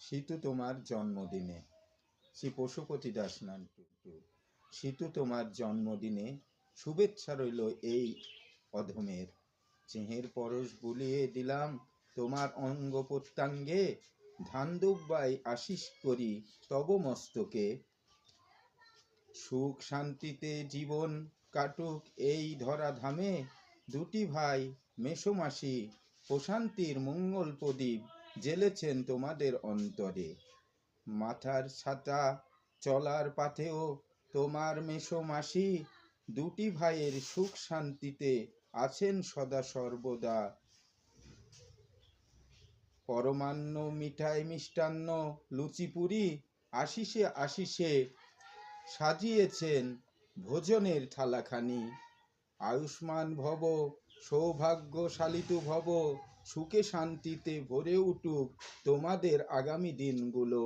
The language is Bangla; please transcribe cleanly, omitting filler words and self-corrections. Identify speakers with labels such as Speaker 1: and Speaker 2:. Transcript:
Speaker 1: সীতু তোমার জন্মদিনে, শ্রী পশুপতি দাস নান্টু। সীতু তোমার জন্মদিনে শুভেচ্ছা রইল এই অধমের। চেহের পরশ বুলিয়ে দিলাম তোমার অঙ্গ প্রত্যঙ্গে, ধান দুব্বাই আশিস করি তব মস্তকে। সুখ শান্তিতে জীবন কাটুক এই ধরা ধামে, দুটি ভাই মেসোমাসি প্রশান্তির মঙ্গল প্রদীপ জ্বেলেছেন তোমাদের অন্তরে। মাথার ছাতা চলার পাথেও তোমার মেসোমাসি, দুটি ভাইয়ের সুখ শান্তিতে আছেন সদা সর্বদা। পরমান্ন মিঠাই মিষ্টান্ন লুচিপুরি আশিসে আশিসে সাজিয়েছেন ভোজনের থালাখানি। আয়ুষ্মান ভব, সৌভাগ্যশালিতু ভব, সুখে শান্তিতে ভরে উঠুক তোমাদের আগামী দিনগুলো।